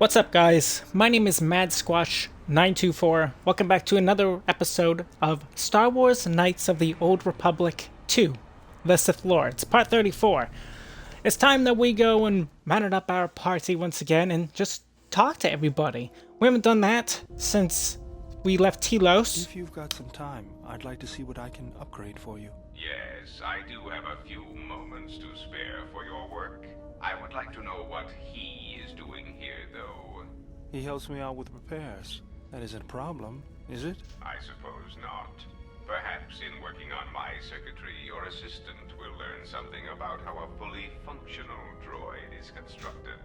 What's up, guys? My name is MadSquash924. Welcome back to another episode of Star Wars Knights of the Old Republic 2, The Sith Lords, Part 34. It's time that we go and mount up our party once again and just talk to everybody. We haven't done that since we left Telos. If you've got some time, I'd like to see what I can upgrade for you. Yes, I do have a few moments to spare for your work. I would like to know what he is doing here, though. He helps me out with repairs. That isn't a problem, is it? I suppose not. Perhaps in working on my circuitry, your assistant will learn something about how a fully functional droid is constructed.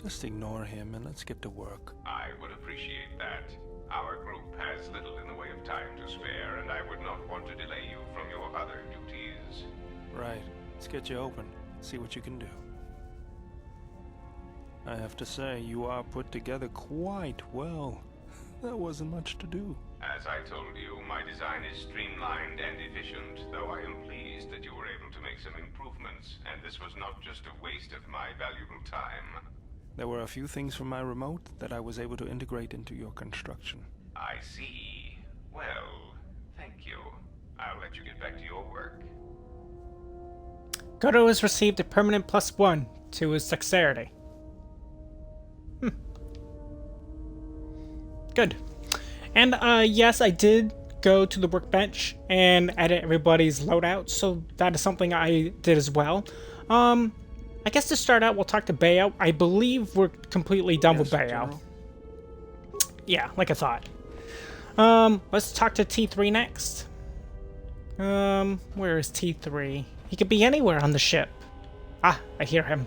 Just ignore him and let's get to work. I would appreciate that. Our group has little in the way of time to spare, and I would not want to delay you from your other duties. Right. Let's get you open. See what you can do. I have to say, you are put together quite well. There wasn't much to do. As I told you, my design is streamlined and efficient, though I am pleased that you were able to make some improvements, and this was not just a waste of my valuable time. There were a few things from my remote that I was able to integrate into your construction. I see. Well, thank you. I'll let you get back to your work. Goto has received a permanent +1 to his dexterity. Good. And yes, I did go to the workbench and edit everybody's loadout, so that is something I did as well. I guess to start out, we'll talk to Bayo. I believe we're completely done with Bayo. General. Yeah, like I thought. Let's talk to T3 next. Where is T3? He could be anywhere on the ship. Ah, I hear him.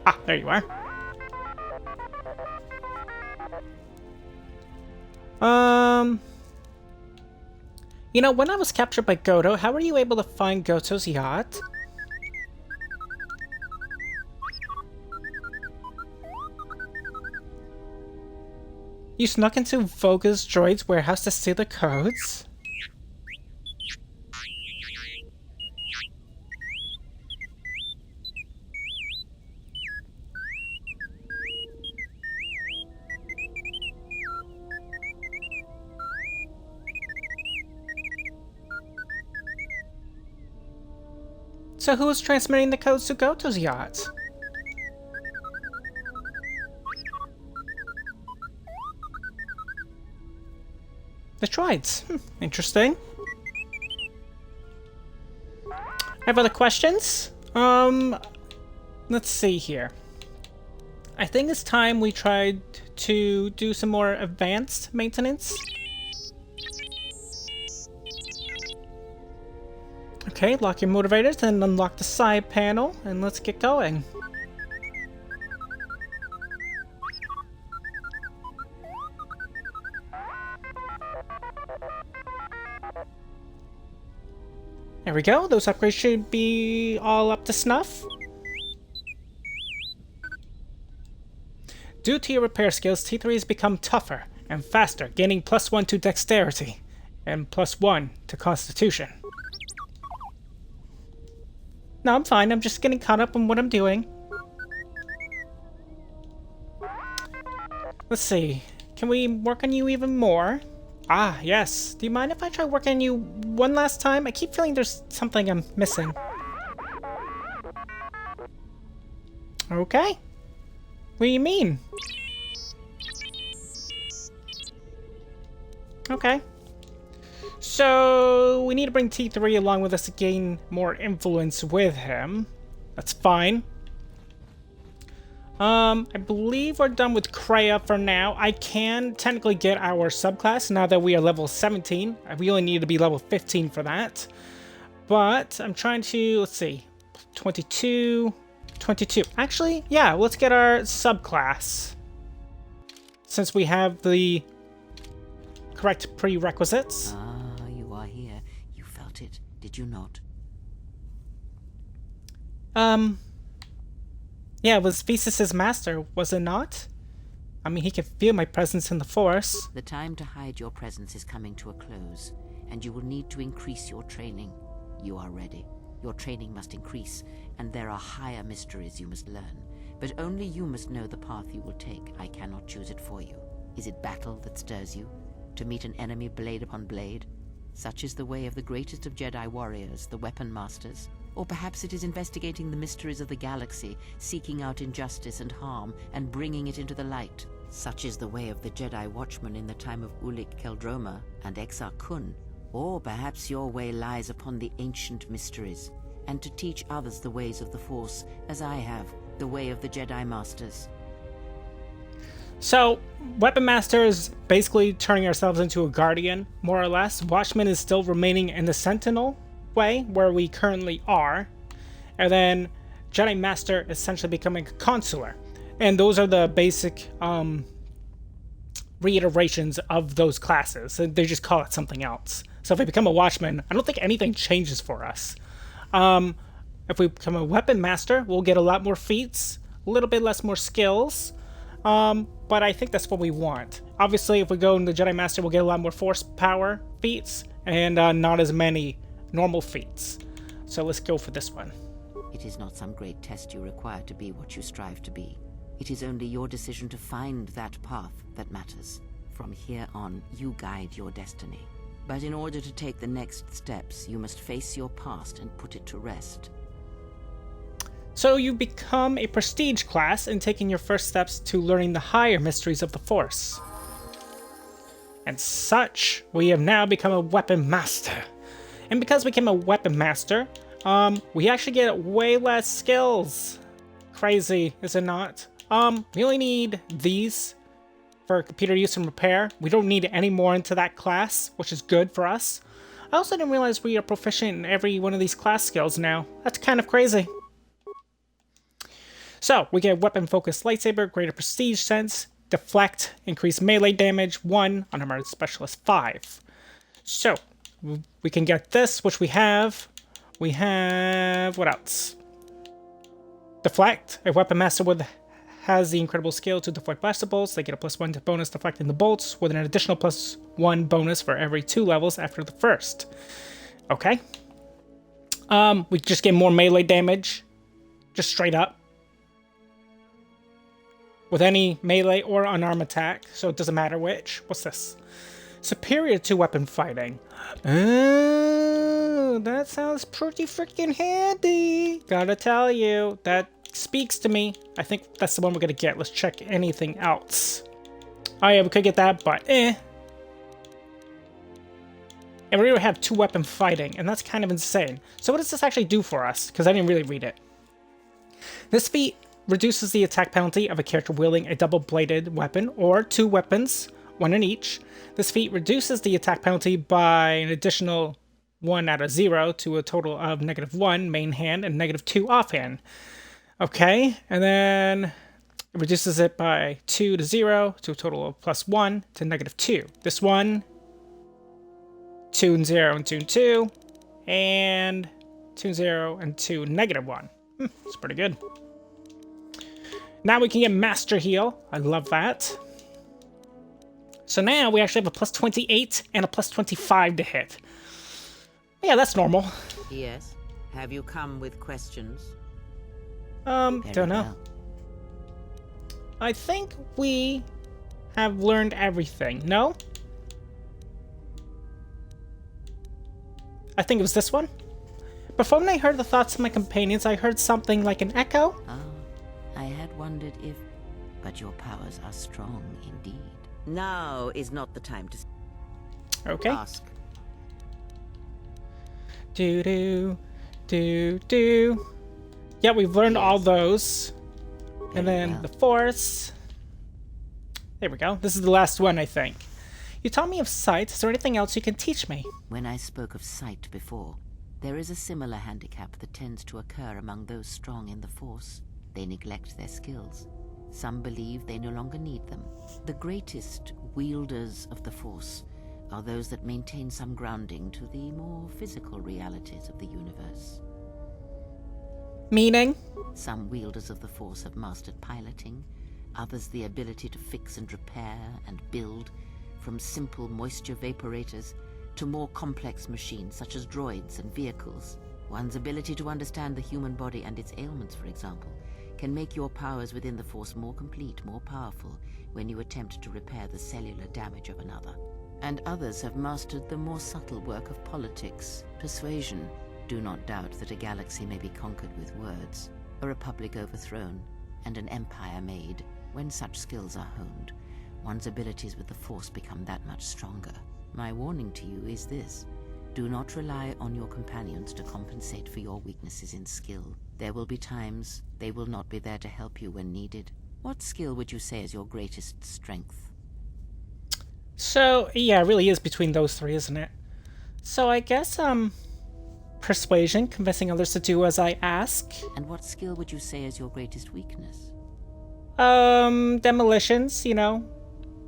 Ah, there you are. You know, when I was captured by Goto, how were you able to find Goto's yacht? You snuck into Voga's droid's warehouse to steal the codes? So who was transmitting the codes to Goto's yacht? The droids. Interesting. I have other questions? Let's see here. I think it's time we tried to do some more advanced maintenance. Okay, lock your motivators and unlock the side panel, and let's get going. There we go, those upgrades should be all up to snuff. Due to your repair skills, T3 has become tougher and faster, gaining +1 to dexterity and +1 to constitution. No, I'm fine. I'm just getting caught up on what I'm doing. Let's see. Can we work on you even more? Ah, yes. Do you mind if I try working on you one last time? I keep feeling there's something I'm missing. Okay. What do you mean? Okay. So, we need to bring T3 along with us to gain more influence with him. That's fine. I believe we're done with Kreia for now. I can technically get our subclass now that we are level 17. We only need to be level 15 for that. But I'm trying to, let's see, 22. Actually, yeah, let's get our subclass. Since we have the correct prerequisites. Did you not? Yeah, it was Visis's master, was it not? I mean, he can feel my presence in the Force. The time to hide your presence is coming to a close, and you will need to increase your training. You are ready. Your training must increase, and there are higher mysteries you must learn. But only you must know the path you will take. I cannot choose it for you. Is it battle that stirs you? To meet an enemy blade upon blade? Such is the way of the greatest of Jedi warriors, the weapon masters. Or perhaps it is investigating the mysteries of the galaxy, seeking out injustice and harm, and bringing it into the light. Such is the way of the Jedi watchman in the time of Ulic Qel-Droma and Exar Kun. Or perhaps your way lies upon the ancient mysteries, and to teach others the ways of the Force, as I have, the way of the Jedi Masters. So, Weapon Master is basically turning ourselves into a Guardian, more or less. Watchman is still remaining in the Sentinel way, where we currently are. And then Jedi Master essentially becoming a Consular. And those are the basic reiterations of those classes. They just call it something else. So if we become a Watchman, I don't think anything changes for us. If we become a Weapon Master, we'll get a lot more feats, a little bit less more skills. But I think that's what we want. Obviously, if we go into Jedi Master, we'll get a lot more Force power feats, and not as many normal feats. So let's go for this one. It is not some great test you require to be what you strive to be. It is only your decision to find that path that matters. From here on, you guide your destiny. But in order to take the next steps, you must face your past and put it to rest. So you become a prestige class and taking your first steps to learning the higher mysteries of the Force. And such, we have now become a Weapon Master. And because we became a Weapon Master, we actually get way less skills. Crazy, is it not? We only need these for computer use and repair. We don't need any more into that class, which is good for us. I also didn't realize we are proficient in every one of these class skills now. That's kind of crazy. So, we get Weapon Focused Lightsaber, Greater Prestige Sense, Deflect, Increased Melee Damage, 1, on Armored Specialist 5. So, we can get this, which we have. We have... what else? Deflect. A Weapon Master has the incredible skill to deflect blaster bolts. They get a +1 to bonus deflecting the bolts, with an additional +1 bonus for every 2 levels after the first. Okay. We just get more melee damage. Just straight up. With any melee or unarmed attack, so it doesn't matter which. What's this? Superior to weapon fighting. Oh, that sounds pretty freaking handy. Gotta tell you, that speaks to me. I think that's the one we're gonna get. Let's check anything else. Oh yeah, we could get that, but eh. And we already have 2 weapon fighting, and that's kind of insane. So what does this actually do for us? Because I didn't really read it. This feat reduces the attack penalty of a character wielding a double-bladed weapon, or 2 weapons, 1 in each. This feat reduces the attack penalty by an additional 1 out of 0 to a total of -1 main hand and -2 offhand. Okay, and then it reduces it by 2 to 0 to a total of +1 to -2. This one, 2 and 0 and 2 and 2, and 2 and 0 and 2 -1. It's pretty good. Now we can get Master Heal. I love that. So now we actually have a +28 and a +25 to hit. Yeah, that's normal. Yes. Have you come with questions? Don't know. Well. I think we have learned everything. No? I think it was this one. Before when I heard the thoughts of my companions, I heard something like an echo. Ah, I had wondered if... But your powers are strong indeed. Now is not the time to Okay. ask. Do. Yeah, we've learned all those. And Very then well. the Force. There we go. This is the last one, I think. You taught me of sight. Is there anything else you can teach me? When I spoke of sight before, there is a similar handicap that tends to occur among those strong in the Force. They neglect their skills. Some believe they no longer need them. The greatest wielders of the Force are those that maintain some grounding to the more physical realities of the universe. Meaning? Some wielders of the Force have mastered piloting, others the ability to fix and repair and build, from simple moisture vaporators to more complex machines such as droids and vehicles. One's ability to understand the human body and its ailments, for example, can make your powers within the Force more complete, more powerful, when you attempt to repair the cellular damage of another. And others have mastered the more subtle work of politics, persuasion. Do not doubt that a galaxy may be conquered with words, a republic overthrown, and an empire made. When such skills are honed, one's abilities with the Force become that much stronger. My warning to you is this: do not rely on your companions to compensate for your weaknesses in skill. There will be times they will not be there to help you when needed. What skill would you say is your greatest strength? So, yeah, it really is between those three, isn't it? So I guess, persuasion, convincing others to do as I ask. And what skill would you say is your greatest weakness? Demolitions, you know,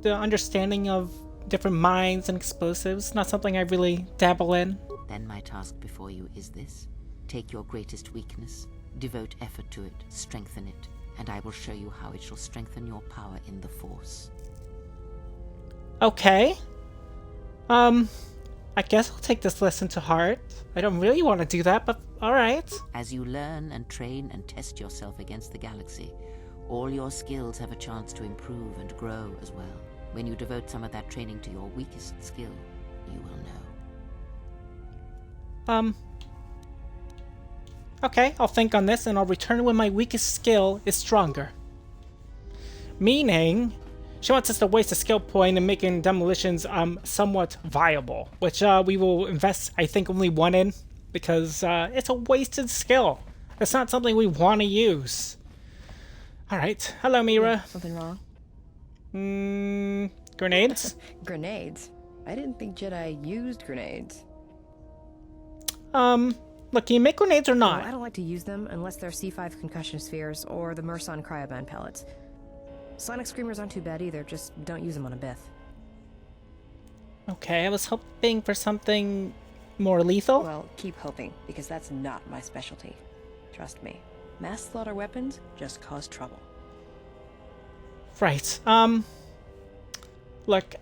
the understanding of different mines and explosives, not something I really dabble in. Then my task before you is this. Take your greatest weakness, devote effort to it, strengthen it, and I will show you how it shall strengthen your power in the Force. Okay. I guess I'll take this lesson to heart. I don't really want to do that, but alright. As you learn and train and test yourself against the galaxy, all your skills have a chance to improve and grow as well. When you devote some of that training to your weakest skill, you will know. Okay, I'll think on this and I'll return when my weakest skill is stronger. Meaning, she wants us to waste a skill point in making demolitions somewhat viable, which we will invest, I think, only one in, because it's a wasted skill. It's not something we want to use. Alright, hello Mira. Something wrong? Grenades? Grenades? I didn't think Jedi used grenades. Look, can you make grenades or not? Well, I don't like to use them unless they're C5 concussion spheres or the Merson cryoban pellets. Sonic screamers aren't too bad either, just don't use them on a Bith. Okay, I was hoping for something more lethal. Well, keep hoping, because that's not my specialty. Trust me. Mass slaughter weapons just cause trouble. Right. Look,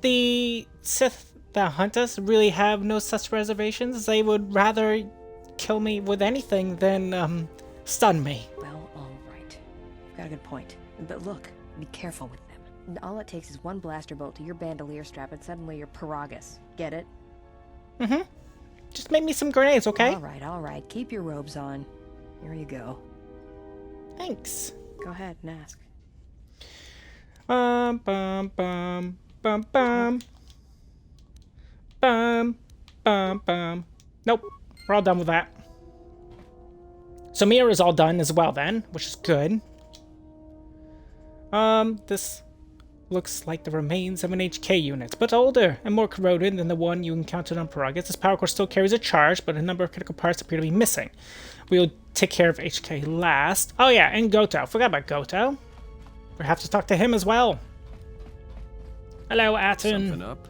the Sith that hunt us really have no such reservations. They would rather kill me with anything than, stun me. Well, alright. You've got a good point. But look, be careful with them. And all it takes is one blaster bolt to your bandolier strap and suddenly you're Paragus. Get it? Mm-hmm. Just make me some grenades, okay? Alright. Keep your robes on. Here you go. Thanks. Go ahead and ask. Bum, bum, bum, bum, bum. Bum, bum, bum. Nope. We're all done with that. So Mira's all done as well then, which is good. This looks like the remains of an HK unit, but older and more corroded than the one you encountered on Paragus. This power core still carries a charge, but a number of critical parts appear to be missing. We'll take care of HK last. Oh yeah, and Goto. Forgot about Goto. We have to talk to him as well. Hello, Atten. Something up?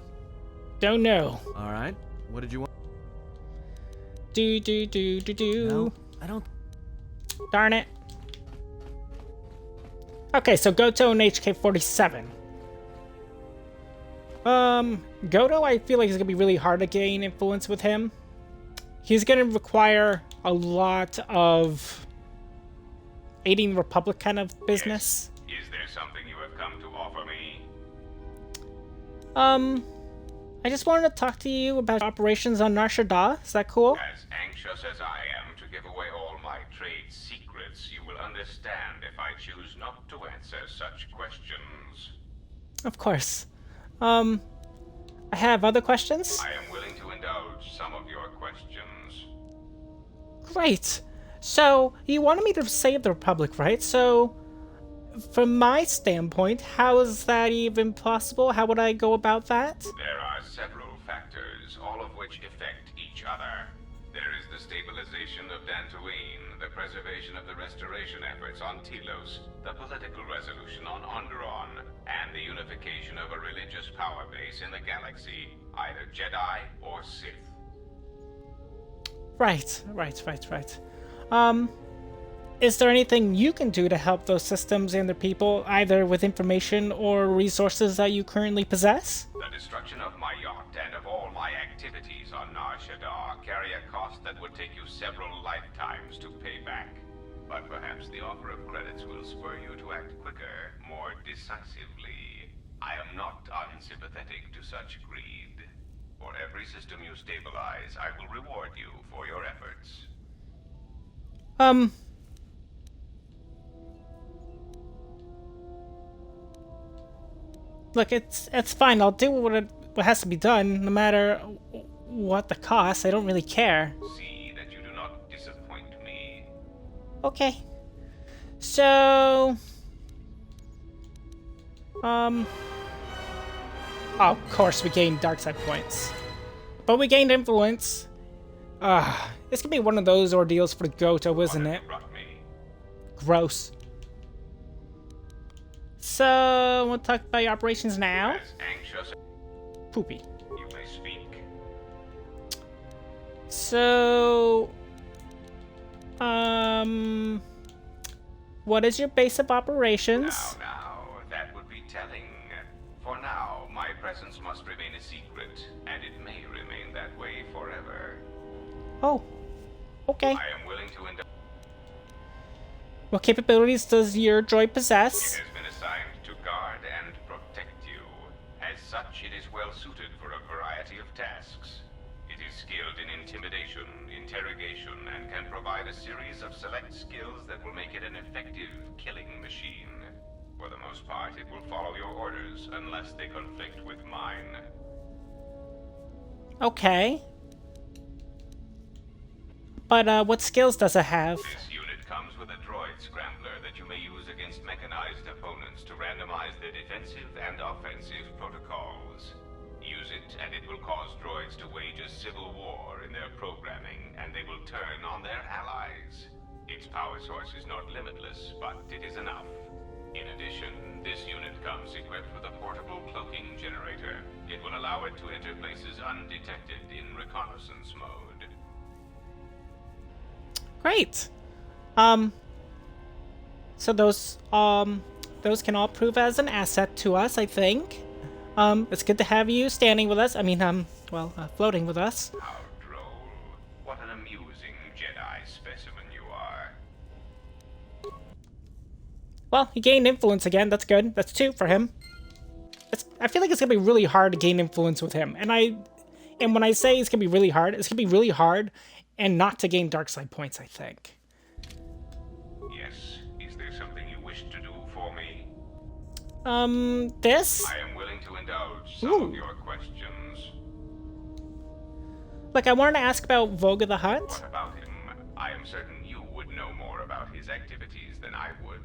Don't know. All right. What did you want? Do. No, I don't. Darn it. Okay, so Goto and HK-47. Goto, I feel like it's gonna be really hard to gain influence with him. He's gonna require a lot of aiding the Republic kind of business. Yes. Is there something you have come to offer me? I just wanted to talk to you about operations on Nar Shaddaa. Is that cool? As anxious as I am to give away all my trade secrets, you will understand if I choose not to answer such questions. Of course. I have other questions? I am willing to indulge some of your questions. Great. So, you wanted me to save the Republic, right? So, from my standpoint, how is that even possible? How would I go about that? There are several factors, all of which affect each other. There is the stabilization of Dantooine, the preservation of the restoration efforts on Telos, the political resolution on Onderon, and the unification of a religious power base in the galaxy, either Jedi or Sith. Right. Is there anything you can do to help those systems and their people, either with information or resources that you currently possess? The destruction of my yacht and of all my activities on Nar Jar Shaddaa carry a cost that would take you several lifetimes to pay back. But perhaps the offer of credits will spur you to act quicker, more decisively. I am not unsympathetic to such greed. For every system you stabilize, I will reward you for your efforts. Look, it's fine. I'll do what has to be done, no matter what the cost. I don't really care. See that you do not disappoint me. Okay. So, oh, of course we gained dark side points, but we gained influence. This could be one of those ordeals for Goto, isn't it? Gross. So, we'll talk about your operations now. As anxious, Poopy. you may speak. So, what is your base of operations? Now, that would be telling. For now, my presence must remain a secret, and it may remain that way forever. Oh, okay. I am willing to indulge. What capabilities does your droid It possess? has been assigned to guard and protect you. As such, it is well suited for a variety of tasks. It is skilled in intimidation, interrogation, and can provide a series of select skills that will make it an effective killing machine. For the most part, it will follow your orders unless they conflict with mine. Okay. But, what skills does it have? This unit comes with a droid scrambler that you may use against mechanized opponents to randomize their defensive and offensive protocols. Use it, and it will cause droids to wage a civil war in their programming, and they will turn on their allies. Its power source is not limitless, but it is enough. In addition, this unit comes equipped with a portable cloaking generator. It will allow it to enter places undetected in reconnaissance mode. Great. So those can all prove as an asset to us, I think. It's good to have you standing with us. I mean, floating with us. How droll. What an amusing Jedi specimen you are. Well, he gained influence again. That's good. That's 2 for him. I feel like it's gonna be really hard to gain influence with him. And when I say it's gonna be really hard, it's gonna be really hard and not to gain dark side points, I think. Yes. Is there something you wish to do for me? This? I am willing to indulge some Ooh. of your questions. Like, I wanted to ask about Voga the Hutt. What about him? I am certain you would know more about his activities than I would.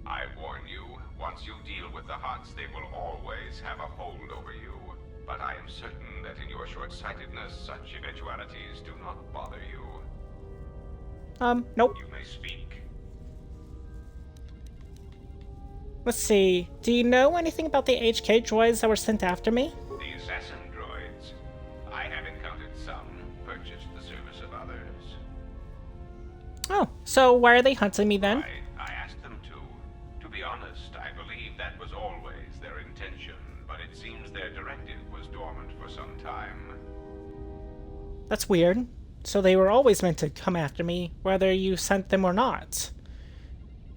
I warn you, once you deal with the Hutts, they will always have a hold over you. But I am certain that in your short-sightedness, such eventualities do not bother you. Nope. You may speak. Let's see. Do you know anything about the HK droids that were sent after me? The assassin droids. I have encountered some, purchased the service of others. Oh, so why are they hunting me then? I asked them to. To be honest, I believe that was always their intention, but it seems their directive was dormant for some time. That's weird. So they were always meant to come after me, whether you sent them or not.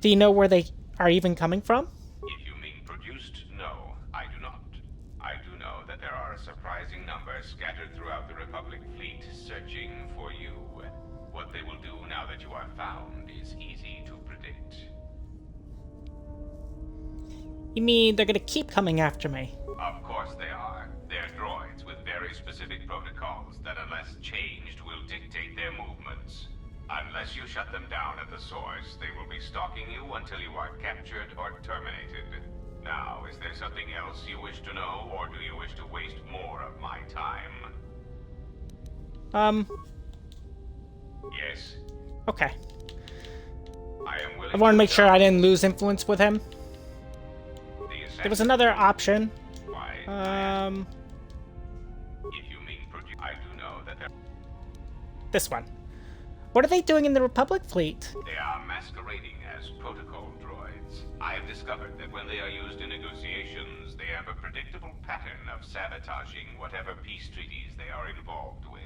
Do you know where they are even coming from? If you mean produced, no, I do not. I do know that there are a surprising number scattered throughout the Republic fleet searching for you. What they will do now that you are found is easy to predict. You mean they're gonna keep coming after me? Of course they are. They're droids with very specific protocols that, unless changed, will dictate their movements. Unless you shut them down at the source, they will be stalking you until you are captured or terminated. Now, is there something else you wish to know, or do you wish to waste more of my time? Yes, Okay. I am willing I want to make sure I indulge didn't lose influence with him. the There was assassin. another option. Why, if you mean I do know that This one. What are they doing in the Republic fleet? they are masquerading as protocol droids. I have discovered that when they are used in negotiations, they have a predictable pattern of sabotaging whatever peace treaties they are involved with.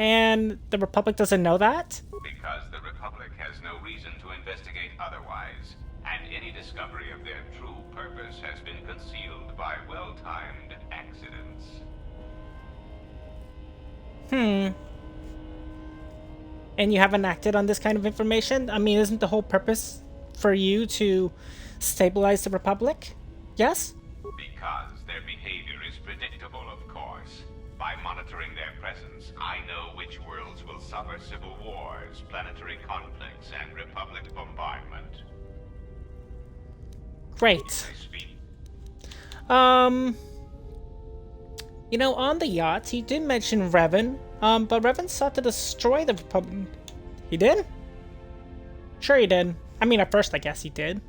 And the Republic doesn't know that? Because the Republic has no reason to investigate otherwise, and any discovery of their true purpose has been concealed by well-timed accidents. And you haven't acted on this kind of information? I mean, isn't the whole purpose for you to stabilize the Republic? Yes? Because their behavior is predictable, of course. By monitoring their presence, I know which worlds will suffer civil wars, planetary conflicts, and Republic bombardment. Great. I speak. You know, on the yacht, he did mention Revan, but Revan sought to destroy the Republic. He did? Sure he did. I mean, at first, I guess he did.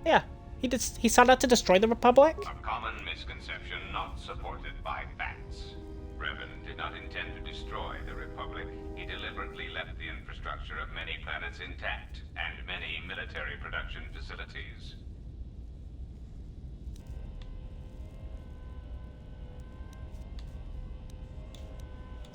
Yeah, he sought out to destroy the Republic? A common misconception not supported by facts. Revan did not intend to destroy the Republic. He deliberately left the infrastructure of many planets intact, and many military production facilities.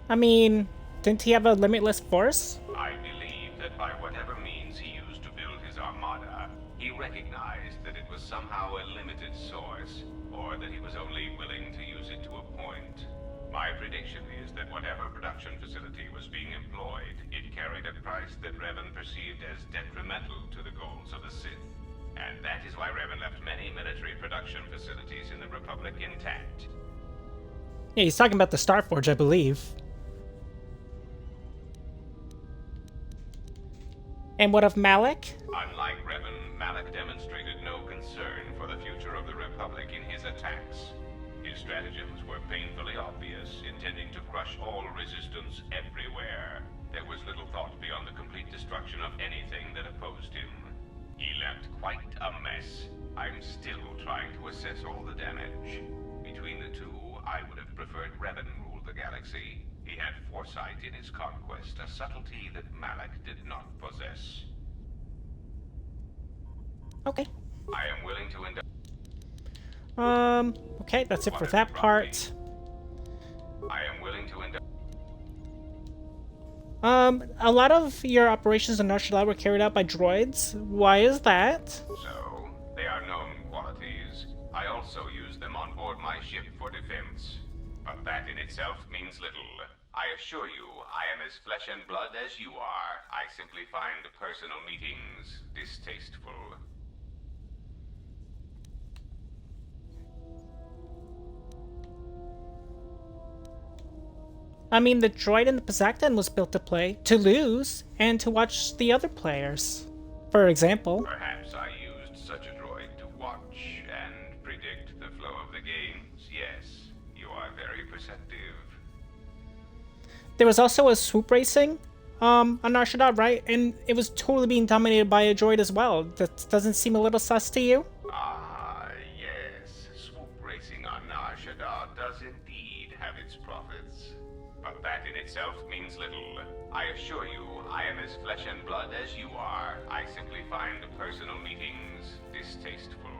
I mean, didn't he have a limitless force? I believe that by whatever means he used to build his armada, he recognized that it was somehow a limited source, or that he was only willing to use it to a point. My prediction is that whatever production facility was being employed, it carried a price that Revan perceived as detrimental to the goals of the Sith. And that is why Revan left many military production facilities in the Republic intact. Yeah, he's talking about the Starforge, I believe. And what of Malak? Unlike Revan, Malak demonstrated no concern for the future of the Republic in his attacks. His stratagems were painfully obvious, intending to crush all resistance everywhere. There was little thought beyond the complete destruction of anything that opposed him. He left quite a mess. I'm still trying to assess all the damage. Between the two, I would have preferred Revan rule the galaxy. He had foresight in his conquest, a subtlety that Malak did not possess. Okay. I am willing to Okay, that's it for that part. I am willing to A lot of your operations in Nar Shaddaa were carried out by droids. Why is that? So, they are known qualities. I also use them on board my ship for defense. But that in itself means little. I assure you, I am as flesh and blood as you are. I simply find personal meetings distasteful. I mean, the droid in the Pazaktan was built to play, to lose, and to watch the other players. For example. Perhaps I used such a droid to watch and predict the flow of the games. Yes, you are very perceptive. There was also a swoop racing on Nar Shaddaa, right? And it was totally being dominated by a droid as well. That doesn't seem a little sus to you? Ah, yes. Swoop racing on Nar Shaddaa does indeed have its profits. But that in itself means little. I assure you, I am as flesh and blood as you are. I simply find personal meetings distasteful.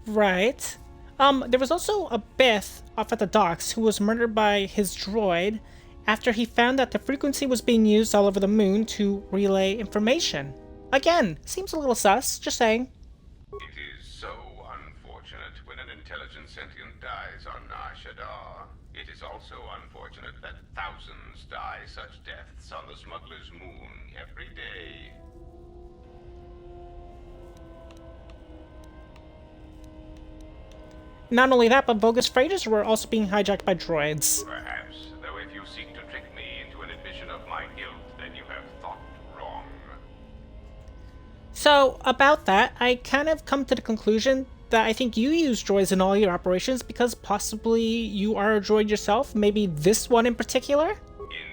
Right. There was also a Bith off at the docks who was murdered by his droid after he found that the frequency was being used all over the moon to relay information. Again, seems a little sus, just saying. It is so unfortunate when an intelligent sentient dies on Nar Shaddaa. It is also unfortunate that thousands die such deaths on the smuggler's moon every day. Not only that, but bogus freighters were also being hijacked by droids. Perhaps, though if you seek to trick me into an admission of my guilt, then you have thought wrong. So, about that, I kind of come to the conclusion that I think you use droids in all your operations because possibly you are a droid yourself, maybe this one in particular?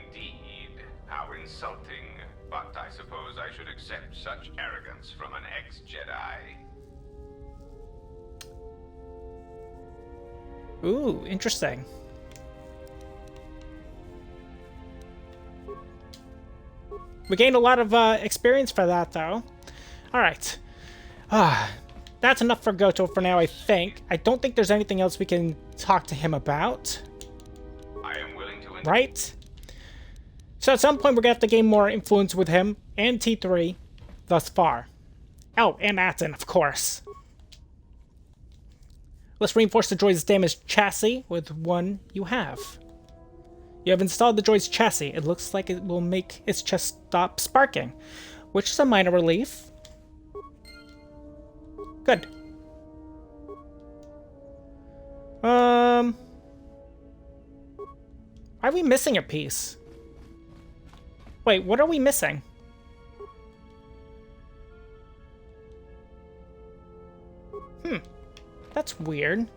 Indeed. How insulting. But I suppose I should accept such arrogance from an ex-Jedi. Ooh, interesting. We gained a lot of experience for that, though. Alright. That's enough for Goto for now, I think. I don't think there's anything else we can talk to him about. I am willing to right? So at some point we're going to have to gain more influence with him and T3 thus far. Oh, and Atten, of course. Let's reinforce the droid's damaged chassis with one you have. You have installed the droid's chassis. It looks like it will make its chest stop sparking, which is a minor relief. Good. Why are we missing a piece? Wait, what are we missing? That's weird.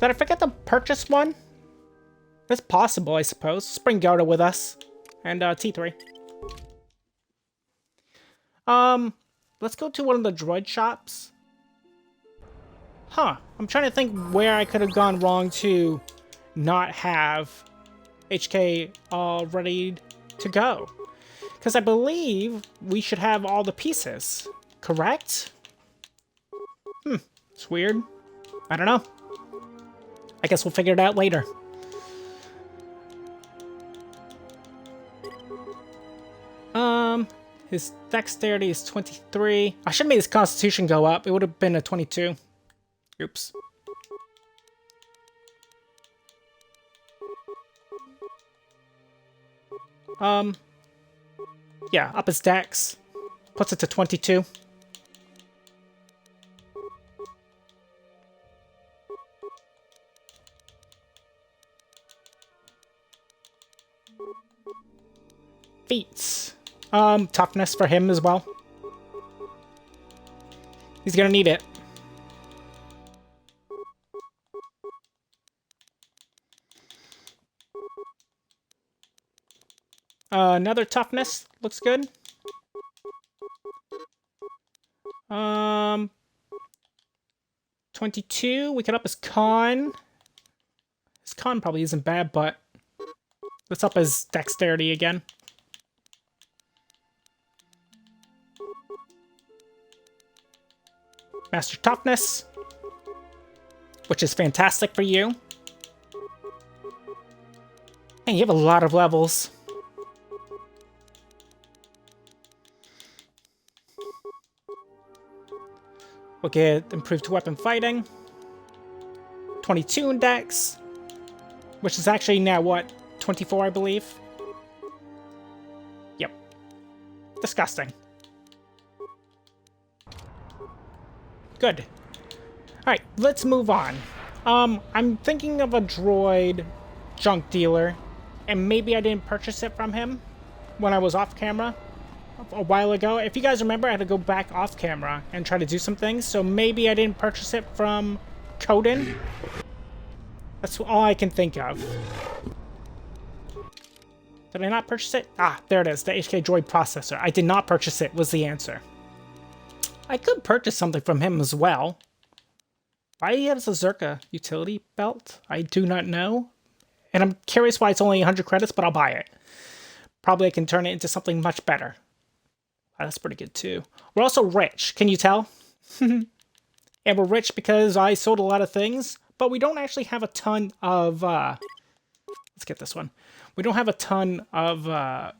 Did I forget to purchase one? That's possible, I suppose. Let's bring Garda with us. And T3. Let's go to one of the droid shops. Huh. I'm trying to think where I could have gone wrong to not have HK all ready to go. Because I believe we should have all the pieces. Correct? It's weird. I don't know. I guess we'll figure it out later. His dexterity is 23. I should have made his constitution go up. It would have been a 22. Oops. Yeah, up his dex. Puts it to 22. Feats. Toughness for him as well. He's gonna need it. Another toughness. Looks good. 22. We could up his con. His con probably isn't bad, but let's up his dexterity again. Master Toughness, which is fantastic for you. And you have a lot of levels. We'll get improved weapon fighting. 22 in dex, which is actually now what? 24, I believe. Yep. Disgusting. Good. Alright, let's move on. I'm thinking of a droid junk dealer, and maybe I didn't purchase it from him when I was off camera a while ago. If you guys remember, I had to go back off camera and try to do some things, so maybe I didn't purchase it from Coden. That's all I can think of. Did I not purchase it? Ah, there it is, the HK droid processor. I did not purchase it, was the answer. I could purchase something from him as well. Why he has a Zerka utility belt? I do not know. And I'm curious why it's only 100 credits, but I'll buy it. Probably I can turn it into something much better. Wow, that's pretty good too. We're also rich, can you tell? And we're rich because I sold a lot of things, but we don't actually have a ton of... let's get this one. We don't have a ton of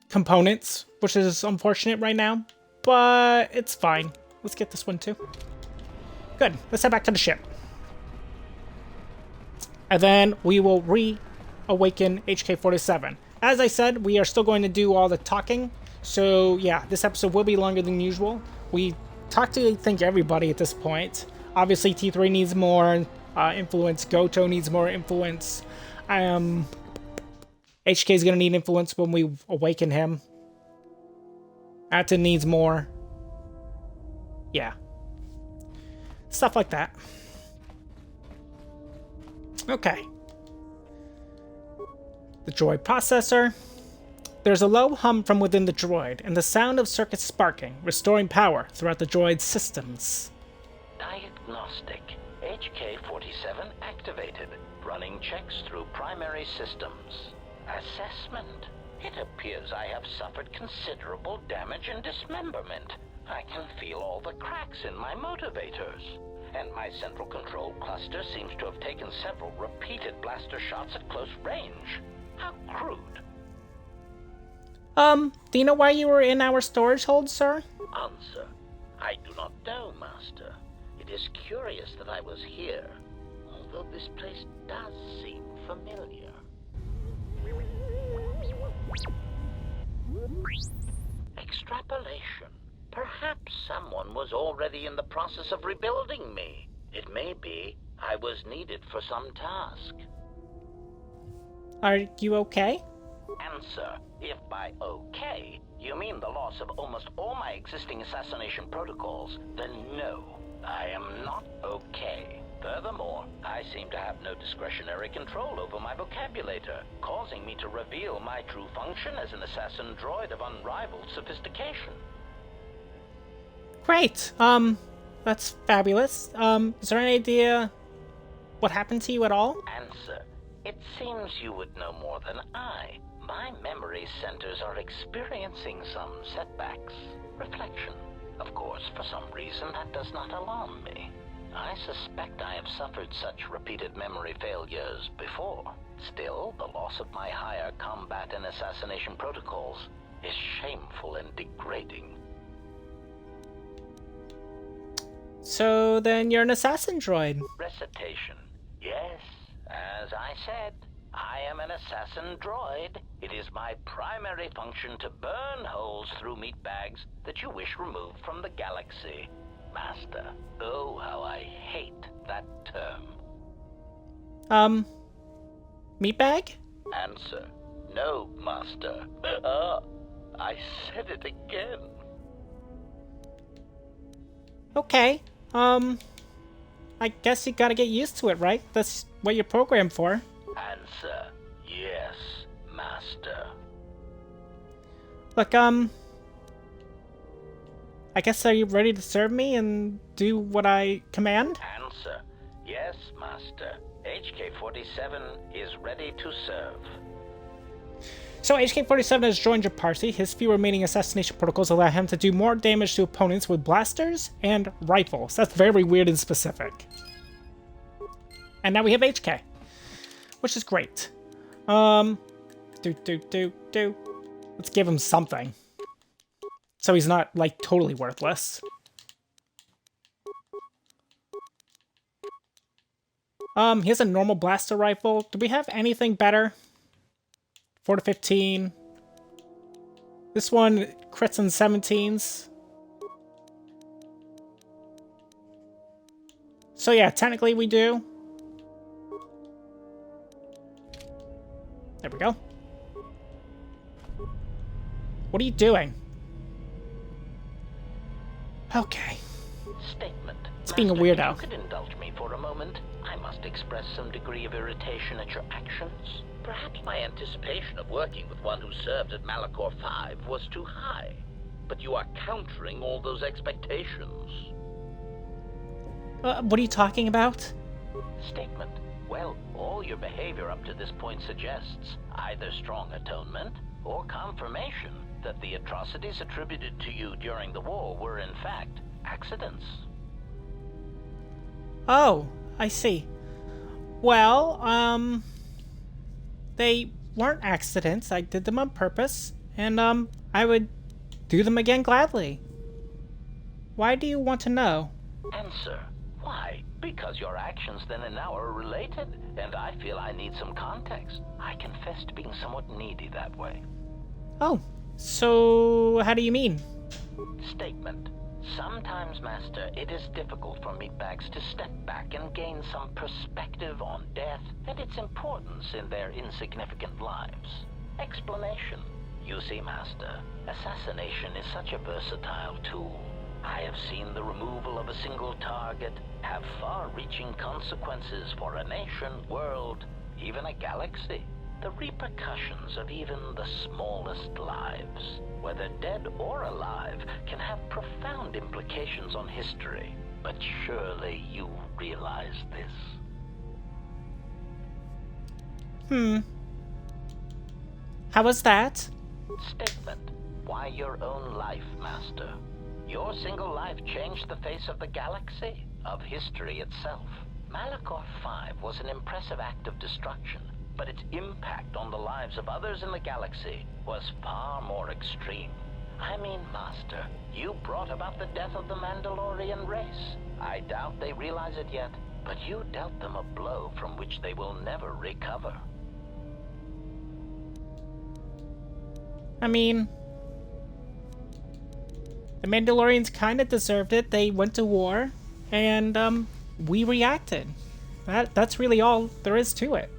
components, which is unfortunate right now. But it's fine. Let's get this one too. Good. Let's head back to the ship. And then we will reawaken HK-47. As I said, we are still going to do all the talking. So yeah, this episode will be longer than usual. We talked to, I think, everybody at this point. Obviously, T3 needs more influence. Goto needs more influence. HK is going to need influence when we awaken him. Atten needs more. Yeah. Stuff like that. Okay. The droid processor. There's a low hum from within the droid, and the sound of circuits sparking, restoring power throughout the droid's systems. Diagnostic. HK-47 activated. Running checks through primary systems. Assessment. It appears I have suffered considerable damage and dismemberment. I can feel all the cracks in my motivators. and my central control cluster seems to have taken several repeated blaster shots at close range. How crude. Do you know why you were in our storage hold, sir? Answer. I do not know, Master. It is curious that I was here, although this place does seem familiar. Extrapolation. Perhaps someone was already in the process of rebuilding me. It may be I was needed for some task. Are you okay? Answer. If by okay, you mean the loss of almost all my existing assassination protocols, then no, I am not okay. Furthermore, I seem to have no discretionary control over my vocabulator, causing me to reveal my true function as an assassin droid of unrivaled sophistication. Great. That's fabulous. Is there any idea what happened to you at all? Answer. It seems you would know more than I. My memory centers are experiencing some setbacks. Reflection. Of course, for some reason, that does not alarm me. I suspect I have suffered such repeated memory failures before. Still, the loss of my higher combat and assassination protocols is shameful and degrading. So then you're an assassin droid. Recitation. Yes, as I said, I am an assassin droid. It is my primary function to burn holes through meat bags that you wish removed from the galaxy. Master, oh, how I hate that term. Meatbag? Answer. No, Master. I said it again. Okay. I guess you gotta get used to it, right? That's what you're programmed for. Answer. Yes, Master. Look, I guess, are you ready to serve me and do what I command? Answer. Yes, Master. HK-47 is ready to serve. So HK-47 has joined your party. His few remaining assassination protocols allow him to do more damage to opponents with blasters and rifles. That's very weird and specific. And now we have HK, which is great. Let's give him something, so he's not, like, totally worthless. He has a normal blaster rifle. Do we have anything better? 4 to 15. This one crits on 17s. So yeah, technically we do. There we go. What are you doing? Okay. Statement. It's being a Master, weirdo. if you could indulge me for a moment. I must express some degree of irritation at your actions. Perhaps my anticipation of working with one who served at Malachor 5 was too high. But you are countering all those expectations. What are you talking about? Statement. Well, all your behavior up to this point suggests either strong atonement or confirmation that the atrocities attributed to you during the war were in fact accidents. Oh, I see. Well, they weren't accidents. I did them on purpose, and, I would do them again gladly. Why do you want to know? Answer. Why? Because your actions then and now are related, and I feel I need some context. I confess to being somewhat needy that way. Oh, so how do you mean? Statement. Sometimes, Master, it is difficult for meatbags to step back and gain some perspective on death and its importance in their insignificant lives. Explanation. You see, Master, assassination is such a versatile tool. I have seen the removal of a single target have far-reaching consequences for a nation, world, even a galaxy. The repercussions of even the smallest lives, whether dead or alive, can have profound implications on history. But surely you realize this. How was that? Statement. Why your own life, Master? Your single life changed the face of the galaxy. of history itself. Malachor 5 was an impressive act of destruction, but its impact on the lives of others in the galaxy was far more extreme. I mean, Master, you brought about the death of the Mandalorian race. I doubt they realize it yet, but you dealt them a blow from which they will never recover. I mean, the Mandalorians kind of deserved it. They went to war, and we reacted. That's really all there is to it.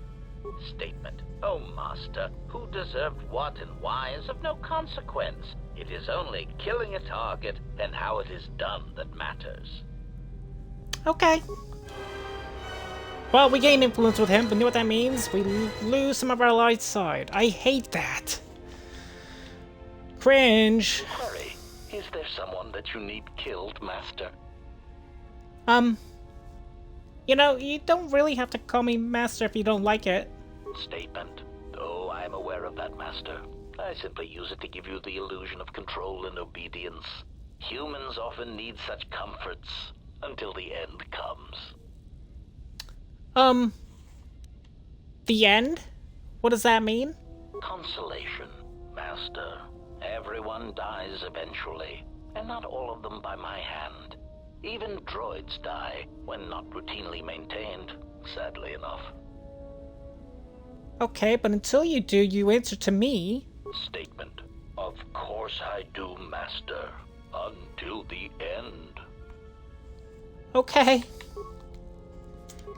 Statement. Oh, Master, who deserved what and why is of no consequence. It is only killing a target and how it is done that matters. Okay. Well, we gain influence with him, but you know what that means? We lose some of our light side. I hate that. Cringe. Query, is there someone that you need killed, Master? You know, you don't really have to call me Master if you don't like it. Statement. Oh, I am aware of that, Master. I simply use it to give you the illusion of control and obedience. Humans often need such comforts until the end comes. The end? What does that mean? Consolation, Master. Everyone dies eventually, and not all of them by my hand. Even droids die when not routinely maintained, sadly enough. Okay, but until you do, you answer to me. Statement. Of course I do, Master. Until the end. Okay.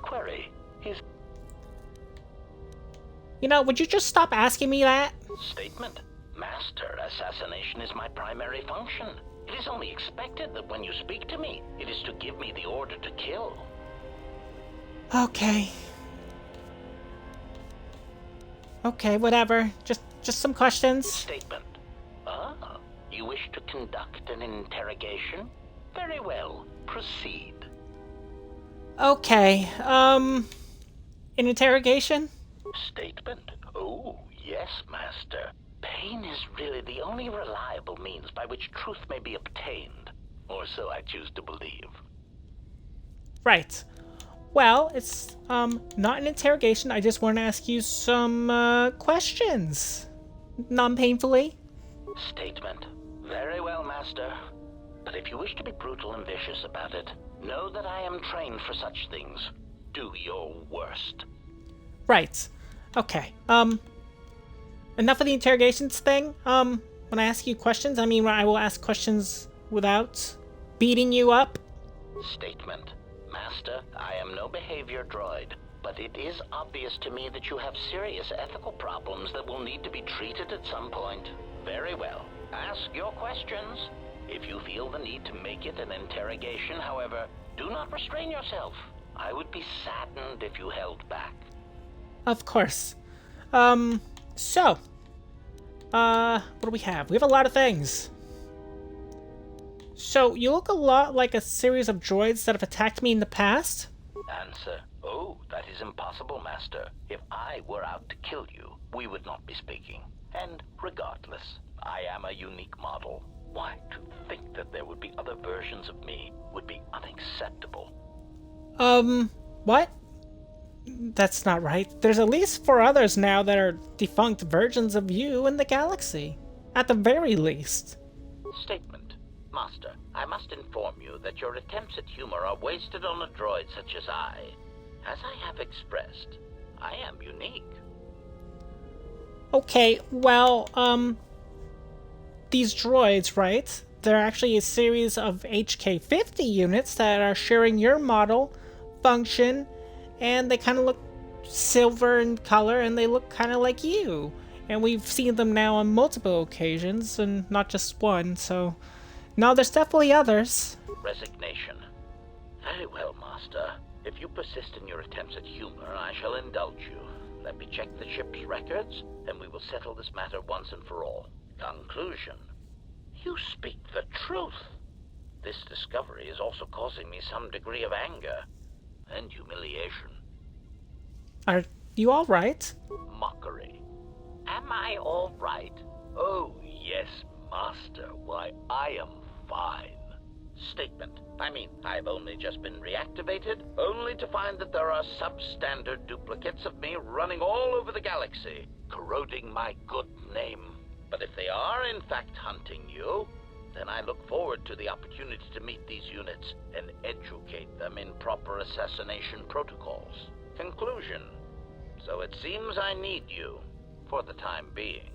Query. Is... You know, would you just stop asking me that? Statement. Master, assassination is my primary function. It is only expected that when you speak to me, it is to give me the order to kill. Okay. Okay, whatever. Just some questions. Statement. Ah, you wish to conduct an interrogation? Very well. Proceed. Okay, an interrogation? Statement. Oh, yes, Master. Pain is really the only reliable means by which truth may be obtained. Or so I choose to believe. Right. Well, it's, not an interrogation. I just want to ask you some, questions. Non-painfully. Statement. Very well, Master. But if you wish to be brutal and vicious about it, know that I am trained for such things. Do your worst. Right. Okay. Enough of the interrogations thing. When I ask you questions, I mean I will ask questions without beating you up. Statement. Master, I am no behavior droid, but it is obvious to me that you have serious ethical problems that will need to be treated at some point. Very well. Ask your questions. If you feel the need to make it an interrogation, however, do not restrain yourself. I would be saddened if you held back. Of course. So, what do we have? We have a lot of things. So, you look a lot like a series of droids that have attacked me in the past. Answer. Oh, that is impossible, Master. If I were out to kill you, we would not be speaking. And regardless, I am a unique model. Why, to think that there would be other versions of me would be unacceptable. What? That's not right. There's at least 4 others now that are defunct versions of you in the galaxy. At the very least. Statement. Master, I must inform you that your attempts at humor are wasted on a droid such as I. As I have expressed, I am unique. Okay, well, these droids, right? They're actually a series of HK-50 units that are sharing your model, function, and they kind of look silver in color, and they look kind of like you. And we've seen them now on multiple occasions, and not just one, so... No, there's definitely others. Resignation. Very well, Master. If you persist in your attempts at humor, I shall indulge you. Let me check the ship's records, and we will settle this matter once and for all. Conclusion. You speak the truth. This discovery is also causing me some degree of anger and humiliation. Are you all right? Mockery. Am I all right? Oh, yes, Master. Why, I am fine. Statement. I've only just been reactivated, only to find that there are substandard duplicates of me running all over the galaxy, corroding my good name. But if they are in fact hunting you, then I look forward to the opportunity to meet these units and educate them in proper assassination protocols. Conclusion. So it seems I need you, for the time being.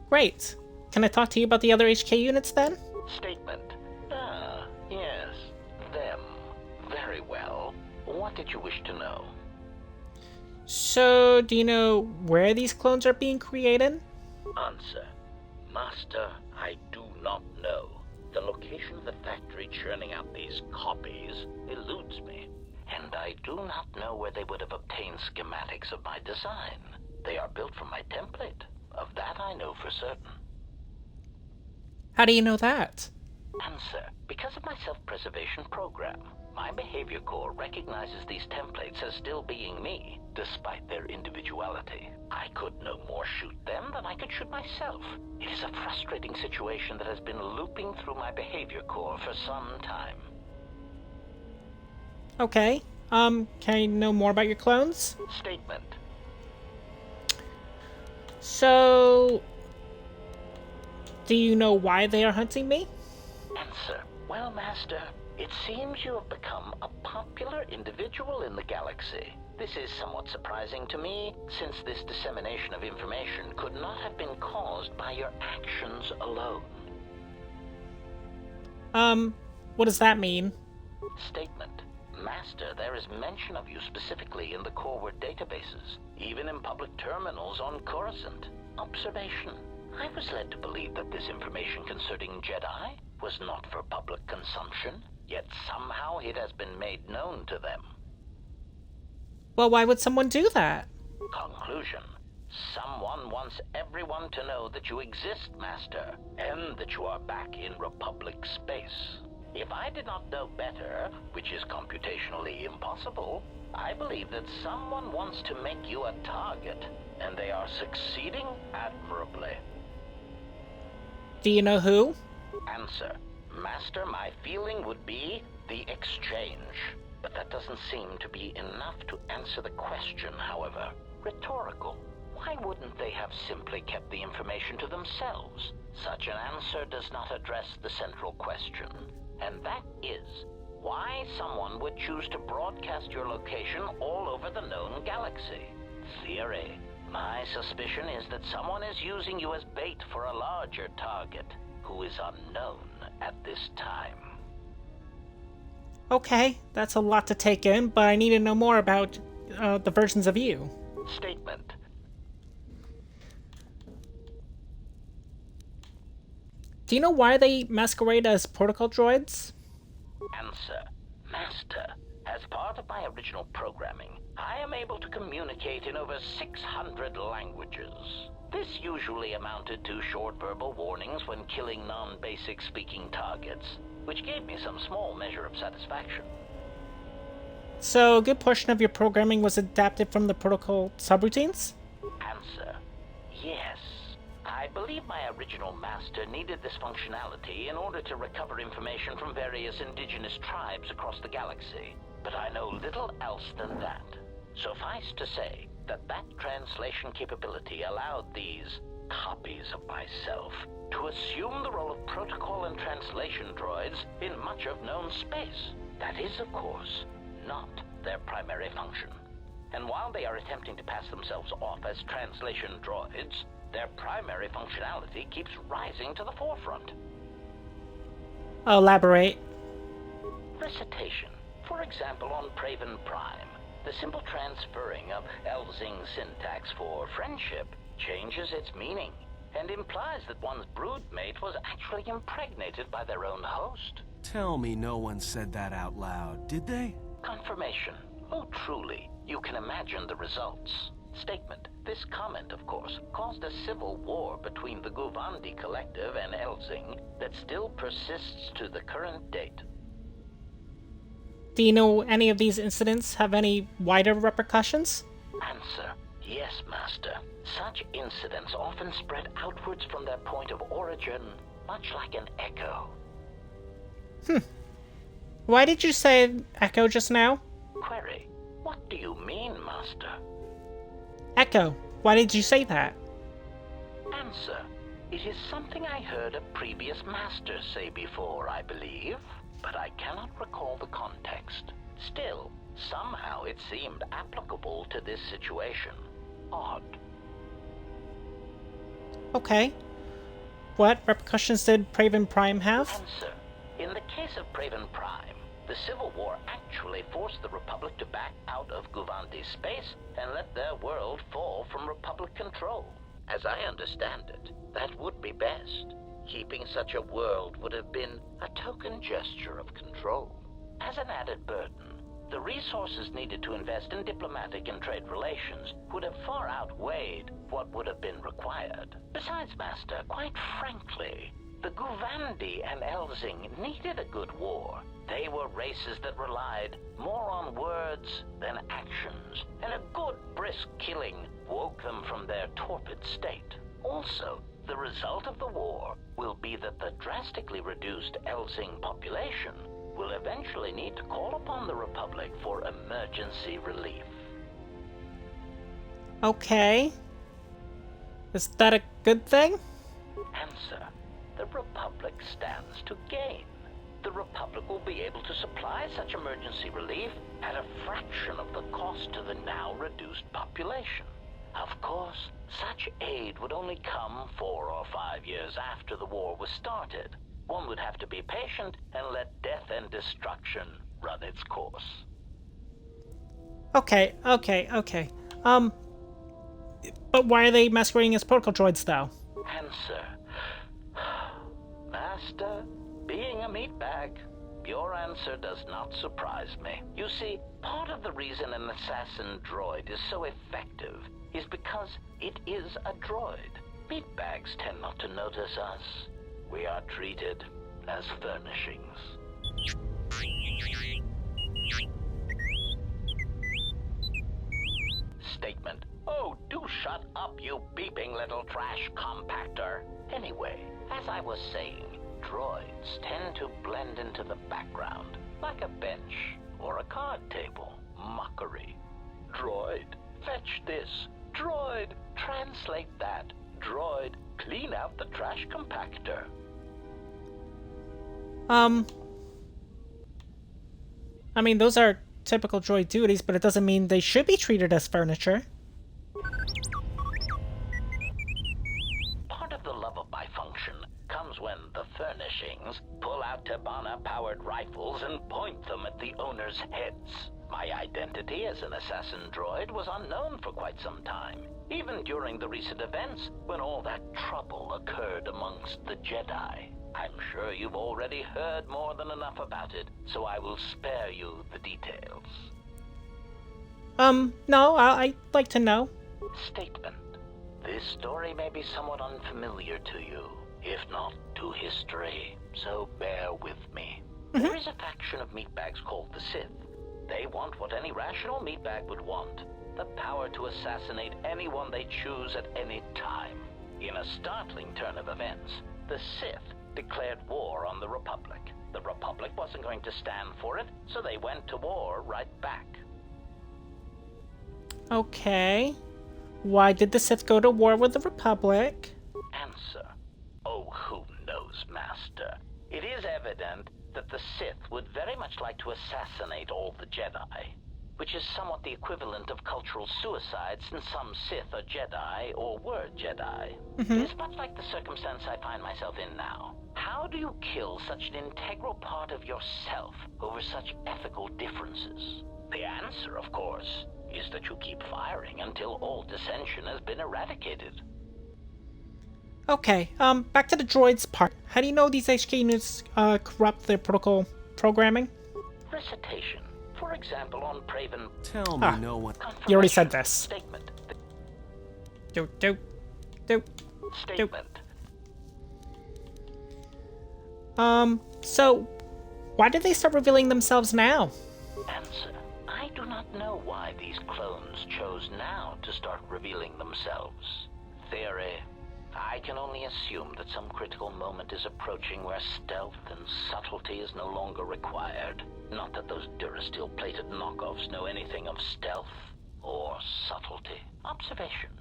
Great. Can I talk to you about the other HK units then? Statement. Yes. Them. Very well. What did you wish to know? So, do you know where these clones are being created? Answer. Master, I do not know. The location of the factory churning out these copies eludes me. And I do not know where they would have obtained schematics of my design. They are built from my template. Of that I know for certain. How do you know that? Answer. Because of my self-preservation program, my behavior core recognizes these templates as still being me, despite their individuality. I could no more shoot them than I could shoot myself. It is a frustrating situation that has been looping through my behavior core for some time. Okay. Can I know more about your clones? Statement. So, do you know why they are hunting me? Answer. Well, Master, it seems you have become a popular individual in the galaxy. This is somewhat surprising to me, since this dissemination of information could not have been caused by your actions alone. What does that mean? Statement. Master, there is mention of you specifically in the Coreward databases, even in public terminals on Coruscant. Observation. I was led to believe that this information concerning Jedi was not for public consumption, yet somehow it has been made known to them. Well, why would someone do that? Conclusion. Someone wants everyone to know that you exist, Master, and that you are back in Republic space. If I did not know better, which is computationally impossible, I believe that someone wants to make you a target, and they are succeeding admirably. Do you know who? Answer. Master, my feeling would be the exchange. But that doesn't seem to be enough to answer the question, however. Rhetorical. Why wouldn't they have simply kept the information to themselves? Such an answer does not address the central question. And that is, why someone would choose to broadcast your location all over the known galaxy. Theory. My suspicion is that someone is using you as bait for a larger target, who is unknown at this time. Okay, that's a lot to take in, but I need to know more about the versions of you. Statement. Do you know why they masquerade as protocol droids? Answer. Master, as part of my original programming, I am able to communicate in over 600 languages. This usually amounted to short verbal warnings when killing non-basic speaking targets, which gave me some small measure of satisfaction. So a good portion of your programming was adapted from the protocol subroutines? Answer. Yes. I believe my original master needed this functionality in order to recover information from various indigenous tribes across the galaxy, but I know little else than that. Suffice to say that that translation capability allowed these copies of myself to assume the role of protocol and translation droids in much of known space. That is, of course, not their primary function. And while they are attempting to pass themselves off as translation droids, their primary functionality keeps rising to the forefront. Elaborate. Recitation. For example, on Praven Prime, the simple transferring of Elzing syntax for friendship changes its meaning and implies that one's broodmate was actually impregnated by their own host. Tell me no one said that out loud, did they? Confirmation. Oh, truly, you can imagine the results. Statement. This comment, of course, caused a civil war between the Guvandi Collective and Elzing that still persists to the current date. Do you know any of these incidents have any wider repercussions? Answer. Yes, Master. Such incidents often spread outwards from their point of origin, much like an echo. Why did you say Echo just now? Query, what do you mean, Master? Echo, why did you say that? Answer, it is something I heard a previous Master say before, I believe, but I cannot recall the context. Still, somehow it seemed applicable to this situation. Odd. Okay. What repercussions did Praven Prime have? Answer, in the case of Praven Prime, the Civil War actually forced the Republic to back out of Guvandi's space and let their world fall from Republic control. As I understand it, that would be best. Keeping such a world would have been a token gesture of control. As an added burden, the resources needed to invest in diplomatic and trade relations would have far outweighed what would have been required. Besides, Master, quite frankly, the Guvandi and Elzing needed a good war. They were races that relied more on words than actions, and a good brisk killing woke them from their torpid state. Also, the result of the war will be that the drastically reduced Elzing population will eventually need to call upon the Republic for emergency relief. Okay. Is that a good thing? Answer, the Republic stands to gain. The Republic will be able to supply such emergency relief at a fraction of the cost to the now reduced population. Of course, such aid would only come 4 or 5 years after the war was started. One would have to be patient and let death and destruction run its course. Okay. But why are they masquerading as protocol droids, though? Answer. Master, being a meatbag, your answer does not surprise me. You see, part of the reason an assassin droid is so effective is because it is a droid. Meatbags tend not to notice us. We are treated as furnishings. Statement. Oh, do shut up, you beeping little trash compactor. Anyway, as I was saying, droids tend to blend into the background, like a bench or a card table. Mockery. Droid, fetch this. Droid, translate that. Droid, clean out the trash compactor. I mean, those are typical droid duties, but it doesn't mean they should be treated as furniture. Part of the lullaby function comes when the furnishings pull out Tabana-powered rifles and point them at the owner's heads. My identity as an assassin droid was unknown for quite some time, even during the recent events when all that trouble occurred amongst the Jedi. I'm sure you've already heard more than enough about it, so I will spare you the details. No, I'd like to know. Statement. This story may be somewhat unfamiliar to you, if not to history, so bear with me. There is a faction of meatbags called the Sith. They want what any rational meatbag would want, the power to assassinate anyone they choose at any time. In a startling turn of events, the Sith declared war on the Republic. The Republic wasn't going to stand for it, so they went to war right back. Okay. Why did the Sith go to war with the Republic? Answer. Oh, who knows, Master? It is evident that the Sith would very much like to assassinate all the Jedi, which is somewhat the equivalent of cultural suicide since some Sith are Jedi or were Jedi. It is much like the circumstance I find myself in now. How do you kill such an integral part of yourself over such ethical differences? The answer, of course, is that you keep firing until all dissension has been eradicated. Okay, back to the droids part. How do you know these HK units, corrupt their protocol programming? Recitation. For example, on Praven... Tell me no one... You already said this. Statement. Statement. Statement. So, why did they start revealing themselves now? Answer. I do not know why these clones chose now to start revealing themselves. Theory. I can only assume that some critical moment is approaching where stealth and subtlety is no longer required. Not that those Durasteel-plated knockoffs know anything of stealth or subtlety. Observation.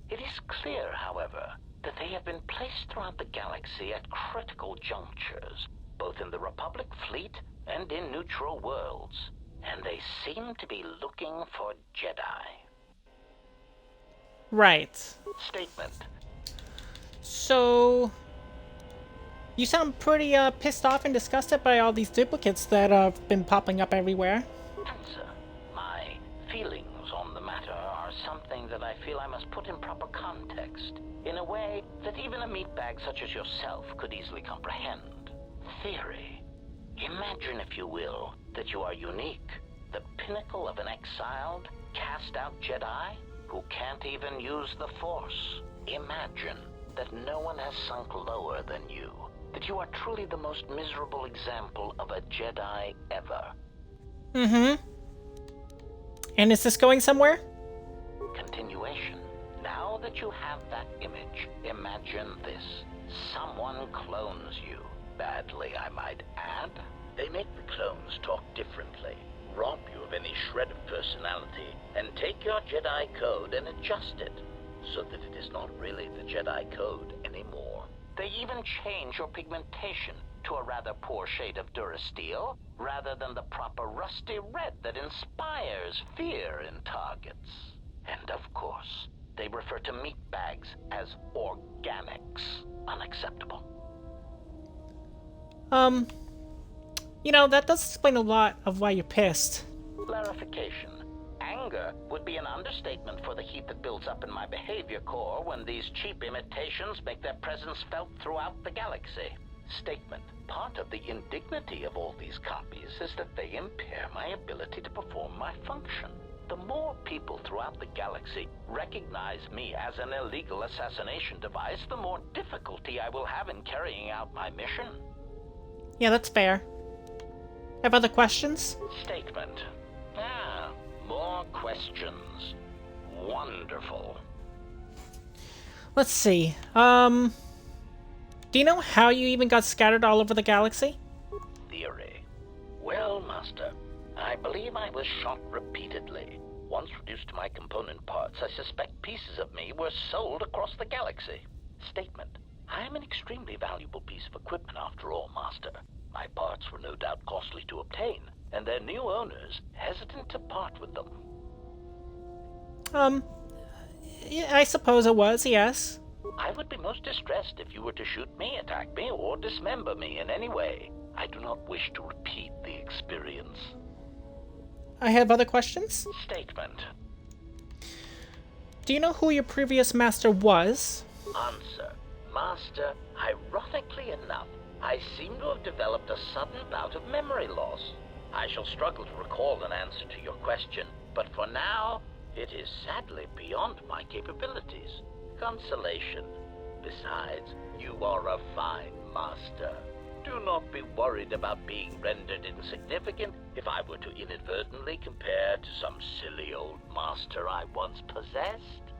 It is clear, however, that they have been placed throughout the galaxy at critical junctures, both in the Republic fleet and in neutral worlds, and they seem to be looking for Jedi. Right. Statement. So, you sound pretty pissed off and disgusted by all these duplicates that have been popping up everywhere. Answer. My feelings on the matter are something that I feel I must put in proper context, in a way that even a meatbag such as yourself could easily comprehend. Theory. Imagine, if you will, that you are unique, the pinnacle of an exiled, cast-out Jedi who can't even use the Force. Imagine that no one has sunk lower than you, that you are truly the most miserable example of a Jedi ever. Mm-hmm. And is this going somewhere? Continuation. Now that you have that image, imagine this. Someone clones you. Badly, I might add. They make the clones talk differently, rob you of any shred of personality, and take your Jedi code and adjust it, so that it is not really the Jedi code anymore. They even change your pigmentation to a rather poor shade of Durasteel, rather than the proper rusty red that inspires fear in targets. And of course, they refer to meat bags as organics. Unacceptable. You know, that does explain a lot of why you're pissed. Clarification. Anger would be an understatement for the heat that builds up in my behavior core when these cheap imitations make their presence felt throughout the galaxy. Statement. Part of the indignity of all these copies is that they impair my ability to perform my function. The more people throughout the galaxy recognize me as an illegal assassination device, the more difficulty I will have in carrying out my mission. Yeah, that's fair. Have other questions? Statement. More questions. Wonderful. Let's see. Do you know how you even got scattered all over the galaxy? Theory. Well, Master, I believe I was shot repeatedly. Once reduced to my component parts, I suspect pieces of me were sold across the galaxy. Statement. I am an extremely valuable piece of equipment after all, Master. My parts were no doubt costly to obtain, and their new owners hesitant to part with them. Yeah, I suppose it was, yes. I would be most distressed if you were to shoot me, attack me, or dismember me in any way. I do not wish to repeat the experience. I have other questions? Statement. Do you know who your previous master was? Answer. Master, ironically enough, I seem to have developed a sudden bout of memory loss. I shall struggle to recall an answer to your question, but for now, it is sadly beyond my capabilities. Consolation. Besides, you are a fine master. Do not be worried about being rendered insignificant if I were to inadvertently compare to some silly old master I once possessed.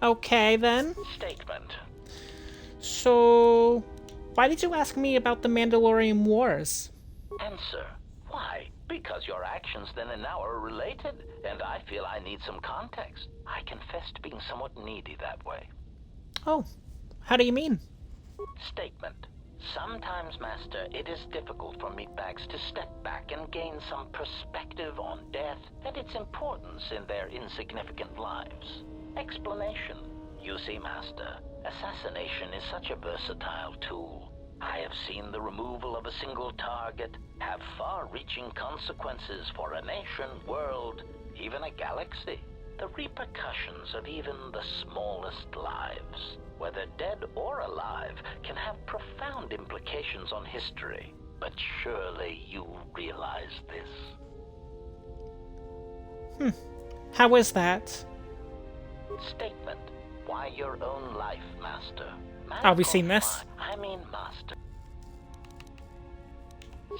Okay, then. Statement. So, why did you ask me about the Mandalorian Wars? Answer. Why? Because your actions then and now are related, and I feel I need some context. I confess to being somewhat needy that way. Oh, how do you mean? Statement. Sometimes, Master, it is difficult for meatbags to step back and gain some perspective on death and its importance in their insignificant lives. Explanation. You see, Master, assassination is such a versatile tool. I have seen the removal of a single target have far-reaching consequences for a nation, world, even a galaxy. The repercussions of even the smallest lives, whether dead or alive, can have profound implications on history. But surely you realize this. How is that? Statement. Why your own life, Master? Are we seeing this? I mean, Master.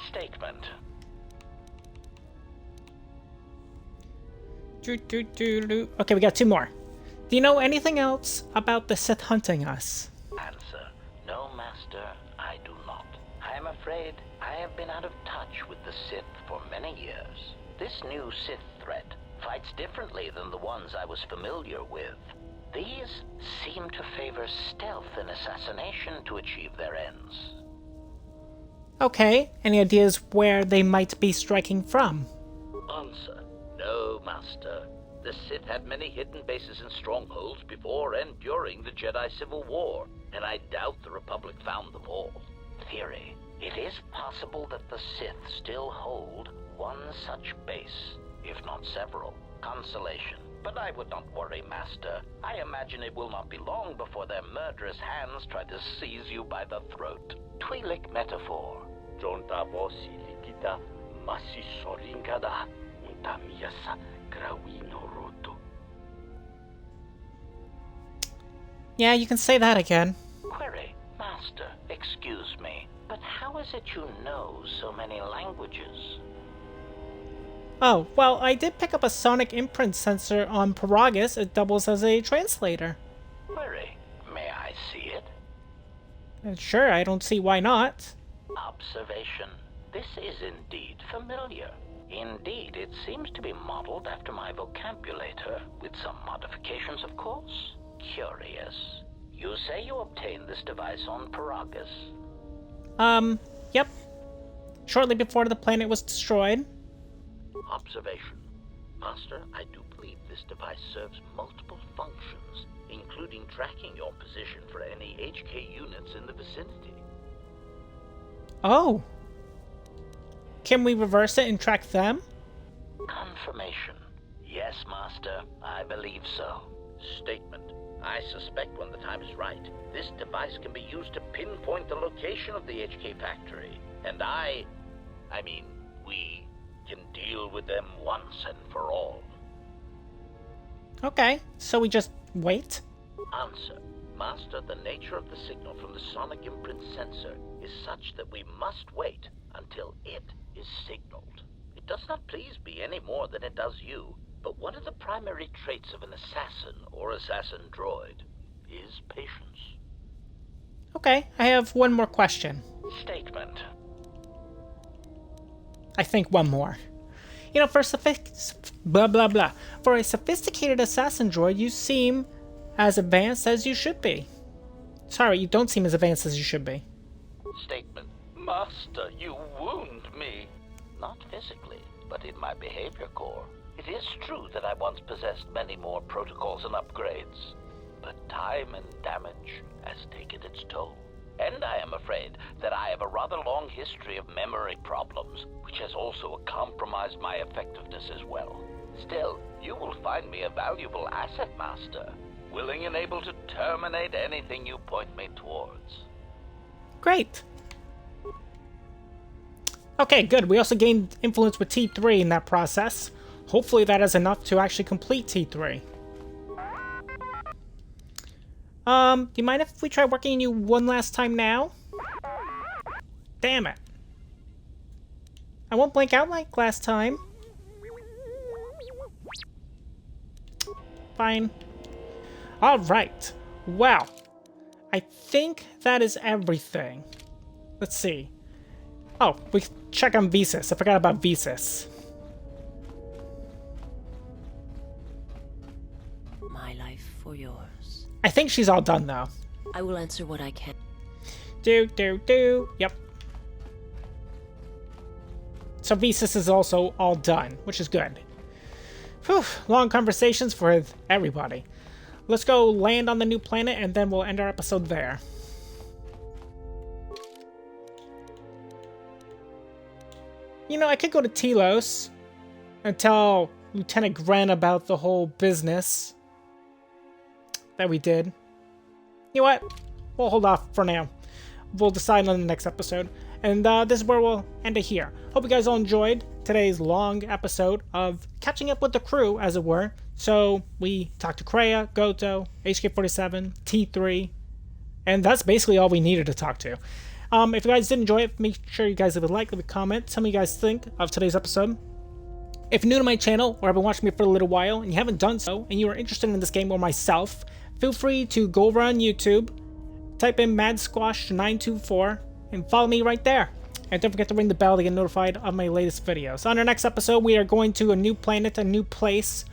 Statement. Okay, we got two more. Do you know anything else about the Sith hunting us? Answer: no, Master, I do not. I am afraid I have been out of touch with the Sith for many years. This new Sith threat fights differently than the ones I was familiar with. These seem to favor stealth and assassination to achieve their ends. Okay, any ideas where they might be striking from? Answer: no, Master. The Sith had many hidden bases and strongholds before and during the Jedi Civil War, and I doubt the Republic found them all. Theory: it is possible that the Sith still hold one such base, if not several. Consolation. But I would not worry, Master. I imagine it will not be long before their murderous hands try to seize you by the throat. Twi'lek metaphor. Jonta vosi likita masi sorinkada untamiasa grawino roto. Yeah, you can say that again. Query: Master, excuse me, but how is it you know so many languages? Oh, well, I did pick up a sonic imprint sensor on Paragus. It doubles as a translator. Query: may I see it? Sure, I don't see why not. Observation: this is indeed familiar. Indeed, it seems to be modeled after my vocabulator, with some modifications, of course. Curious. You say you obtained this device on Paragus? Yep. Shortly before the planet was destroyed. Observation. Master, I do believe this device serves multiple functions, including tracking your position for any HK units in the vicinity. Oh. Can we reverse it and track them? Confirmation. Yes, Master, I believe so. Statement. I suspect when the time is right, this device can be used to pinpoint the location of the HK factory, and we can deal with them once and for all. Okay, so we just wait? Answer. Master, the nature of the signal from the sonic imprint sensor is such that we must wait until it is signaled. It does not please me any more than it does you, but one of the primary traits of an assassin or assassin droid is patience. Okay, I have one more question. Statement. I think one more. You know, for For a sophisticated assassin droid, you seem as advanced as you should be. Sorry, you don't seem as advanced as you should be. Statement. Master, you wound me. Not physically, but in my behavior core. It is true that I once possessed many more protocols and upgrades, but time and damage has taken its toll. And I am afraid that I have a rather long history of memory problems, which has also compromised my effectiveness as well. Still, you will find me a valuable asset, Master, willing and able to terminate anything you point me towards. Great. Okay, good. We also gained influence with T3 in that process. Hopefully that is enough to actually complete T3. Do you mind if we try working on you one last time now? Damn it. I won't blink out like last time. Fine. Alright. Well, I think that is everything. Let's see. Oh, we can check on Visas. I forgot about Visas. My life for yours. I think she's all done, though. I will answer what I can. Yep. So Visas is also all done, which is good. Whew, long conversations for everybody. Let's go land on the new planet, and then we'll end our episode there. You know, I could go to Telos and tell Lieutenant Gren about the whole business that we did. You know what? We'll hold off for now. We'll decide on the next episode. And this is where we'll end it here. Hope you guys all enjoyed today's long episode of catching up with the crew, as it were. So we talked to Kreia, Goto, HK-47, T3, and that's basically all we needed to talk to. If you guys did enjoy it, make sure you guys leave a like, leave a comment. Tell me what you guys think of today's episode. If you're new to my channel or have been watching me for a little while and you haven't done so and you are interested in this game or myself, feel free to go over on YouTube, type in MadSquash924 and follow me right there. And don't forget to ring the bell to get notified of my latest videos. On our next episode, we are going to a new planet, a new place.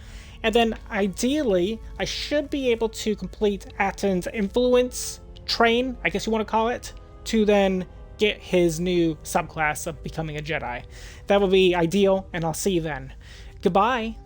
And then ideally, I should be able to complete Atton's influence train, I guess you want to call it, to then get his new subclass of becoming a Jedi. That would be ideal, and I'll see you then. Goodbye.